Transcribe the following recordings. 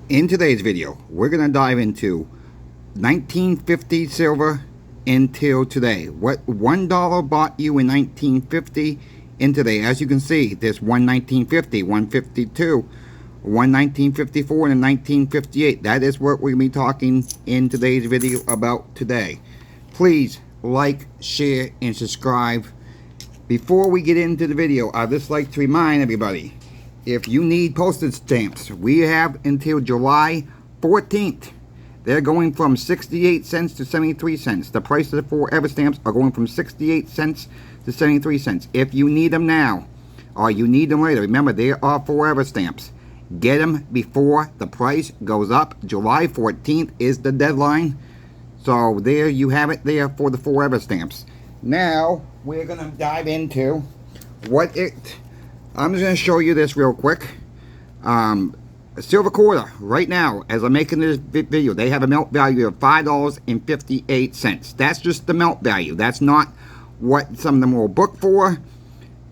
In today's video, we're going to dive into 1950 silver until today. What $1 bought you in 1950 in today. As you can see, there's one 1950, 152, one 1954, and a 1958. That is what we're going to be talking in today's video about today. Please like, share, and subscribe. Before we get into the video, I'd just like to remind everybody, if you need postage stamps, we have until July 14th. They're going from 68 cents to 73 cents. The price of the forever stamps are going from 68 cents to 73 cents. If you need them now, or you need them later, remember, they are forever stamps. Get them before the price goes up. July 14th is the deadline. So there you have it there for the forever stamps. Now, we're going to dive into what it... I'm just going to show you this real quick. A silver quarter, right now, as I'm making this video, they have a melt value of $5.58. That's just the melt value. That's not what some of them will book for.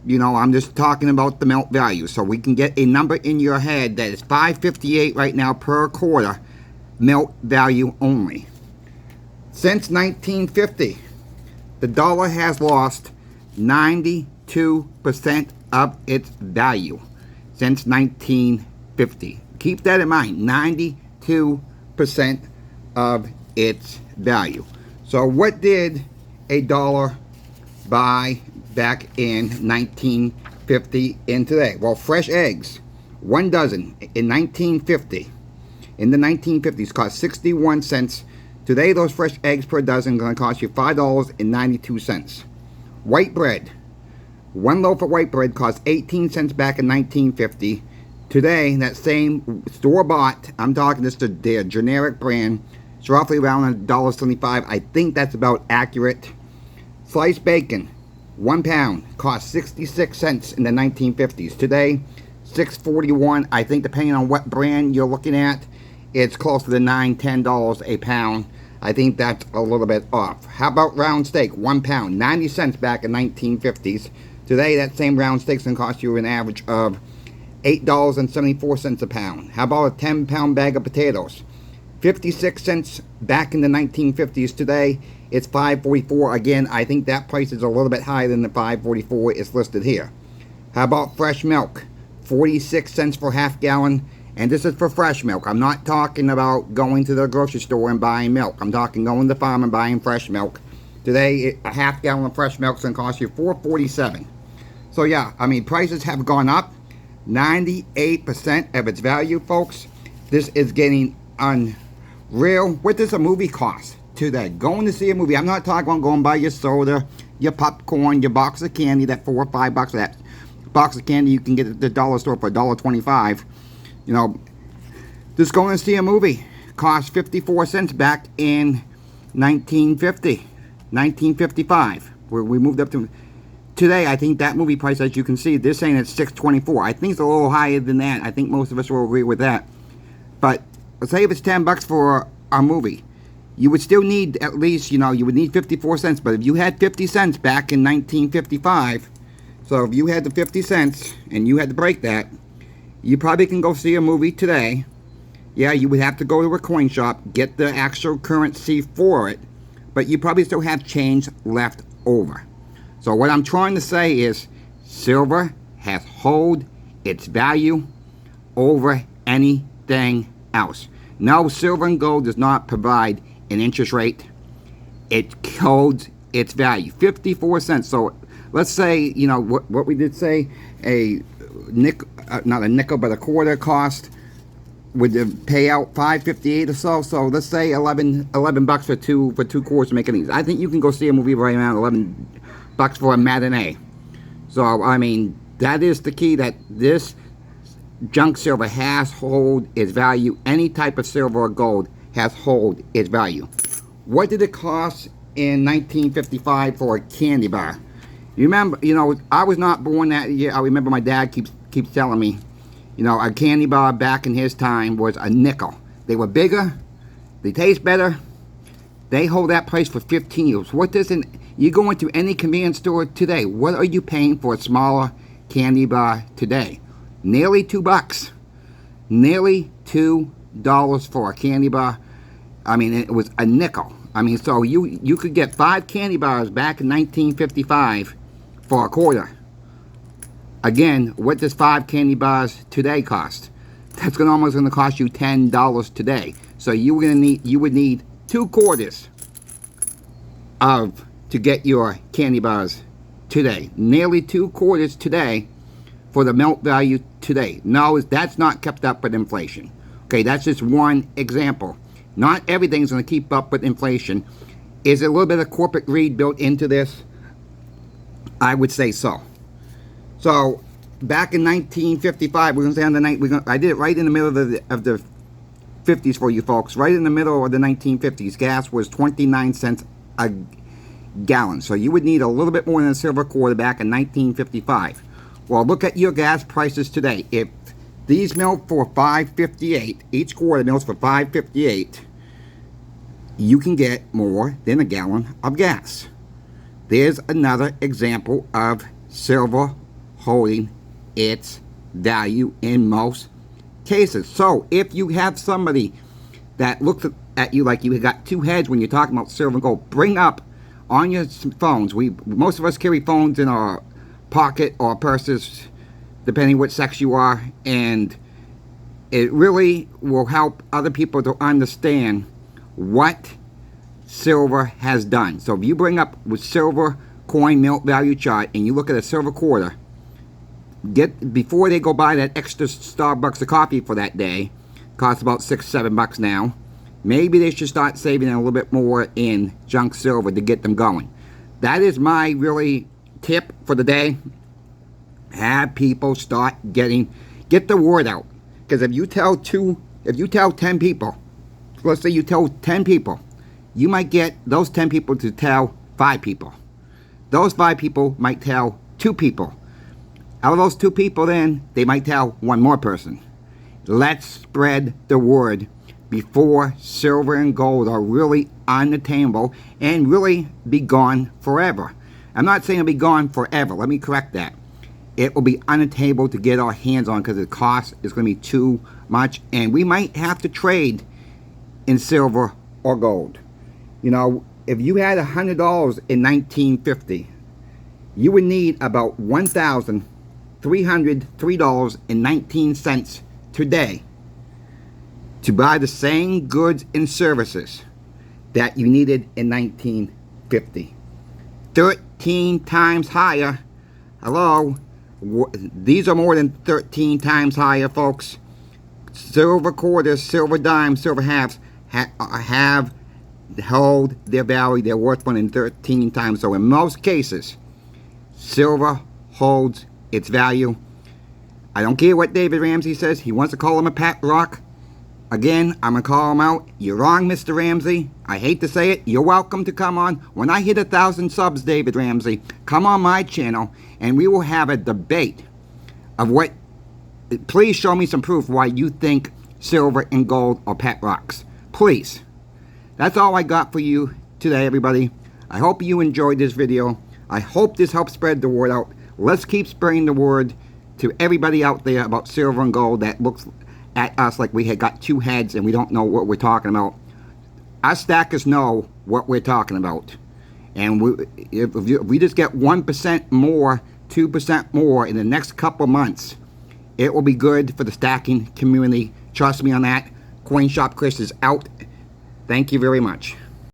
You know, I'm just talking about the melt value. So we can get a number in your head that is $5.58 right now per quarter, melt value only. Since 1950, the dollar has lost 92% of its value since 1950. Keep that in mind, 92% of its value. So what did a dollar buy back in 1950 and today? Well, fresh eggs, 1 dozen in 1950, in the 1950s, cost 61 cents. Today, those fresh eggs per dozen are going to cost you $5.92. White bread, 1 loaf of white bread cost 18 cents back in 1950. Today, that same store-bought, I'm talking just their generic brand, it's roughly around $1.75. I think that's about accurate. Sliced bacon, 1 pound, cost 66 cents in the 1950s. Today, $6.41. I think depending on what brand you're looking at, it's close to the $9, $10 a pound. I think that's a little bit off. How about round steak, 1 pound, 90 cents back in 1950s. Today, that same round steak's going to cost you an average of $8.74 a pound. How about a 10-pound bag of potatoes? 56 cents back in the 1950s. Today, it's $5.44. Again, I think that price is a little bit higher than the $5.44 it's listed here. How about fresh milk? 46 cents for half gallon. And this is for fresh milk. I'm not talking about going to the grocery store and buying milk. I'm talking going to the farm and buying fresh milk. Today, a half gallon of fresh milk is going to cost you $4.47. So yeah, I mean, prices have gone up 98% of its value, folks. This is getting unreal. What does a movie cost today? Going to see a movie. I'm not talking about going buy your soda, your popcorn, your box of candy, that $4 or $5. That box of candy you can get at the dollar store for $1.25. You know, just going to see a movie cost 54 cents back in 1950, 1955, where we moved up to... Today, I think that movie price, as you can see, they're saying it's $6.24. I think it's a little higher than that. I think most of us will agree with that. But let's say if it's $10 for a movie, you would still need at least, you know, you would need 54 cents. But if you had 50 cents back in 1955, so if you had the 50 cents and you had to break that, you probably can go see a movie today. Yeah, you would have to go to a coin shop, get the actual currency for it, but you probably still have change left over. So what I'm trying to say is silver has held its value over anything else. No, silver and gold does not provide an interest rate. It holds its value, 54 cents. So let's say, you know, what we did say, a nickel, not a nickel, but a quarter cost would pay out $5.58 or so. So let's say 11 bucks for two quarters to make it easy. I think you can go see a movie right around 11 bucks for a matinee. So I mean, that is the key, that this junk silver has hold its value. Any type of silver or gold has hold its value. What did it cost in 1955 for a candy bar? You remember, you know, I was not born that year. I remember my dad keeps telling me, you know, a candy bar back in his time was a nickel. They were bigger, they taste better, they hold that price for 15 years. What doesn't... You go into any convenience store today, what are you paying for a smaller candy bar today? Nearly $2. Nearly $2. $10 for a candy bar. I mean, it was a nickel. I mean, so you could get 5 candy bars back in 1955 for a quarter. Again, what does 5 candy bars today cost? That's almost going to cost you $10 today. So you would need 2 quarters to get your candy bars today. Nearly 2 quarters today for the melt value today. No, that's not kept up with inflation. Okay, that's just one example. Not everything's going to keep up with inflation. Is it a little bit of corporate greed built into this? I would say so. So back in 1955, we're going to say on the night I did it right in the middle of the 50s for you folks. Right in the middle of the 1950s, gas was 29 cents a gallon. So you would need a little bit more than a silver quarter back in 1955. Well, look at your gas prices today. If these milk for $5.58, each quarter milks for $5.58, you can get more than a gallon of gas. There's another example of silver holding its value in most cases. So if you have somebody that looks at you like you got 2 heads when you're talking about silver and gold, bring up on your phones. Most of us carry phones in our pocket or purses, depending what sex you are, and it really will help other people to understand what silver has done. So if you bring up with silver coin melt value chart and you look at a silver quarter, before they go buy that extra Starbucks of coffee for that day, costs about $6-7 now, maybe they should start saving a little bit more in junk silver to get them going. That is my really tip for the day. Have people start get the word out. Because if you tell 10 people, let's say you tell 10 people, you might get those 10 people to tell 5 people. Those 5 people might tell 2 people. Out of those 2 people, then they might tell 1 more person. Let's spread the word before silver and gold are really unattainable and really be gone forever. I'm not saying it'll be gone forever. Let me correct that. It will be unattainable to get our hands on because the cost is going to be too much, and we might have to trade in silver or gold. You know, if you had $100 in 1950, you would need about $1,303.19 today to buy the same goods and services that you needed in 1950. 13 times higher. Hello? These are more than 13 times higher, folks. Silver quarters, silver dimes, silver halves have held their value. They're worth more than 13 times. So in most cases, silver holds its value. I don't care what David Ramsey says. He wants to call him a Pat Rock. Again, I'm going to call him out. You're wrong, Mr. Ramsey. I hate to say it. You're welcome to come on. When I hit 1,000 subs, David Ramsey, come on my channel and we will have a debate of what... Please show me some proof why you think silver and gold are Pat Rocks. Please. That's all I got for you today, everybody. I hope you enjoyed this video. I hope this helps spread the word out. Let's keep spreading the word to everybody out there about silver and gold that looks at us like we had got 2 heads and we don't know what we're talking about. Us stackers know what we're talking about. And if we just get 1% more, 2% more in the next couple months, it will be good for the stacking community. Trust me on that. Coin Shop Chris is out. Thank you very much.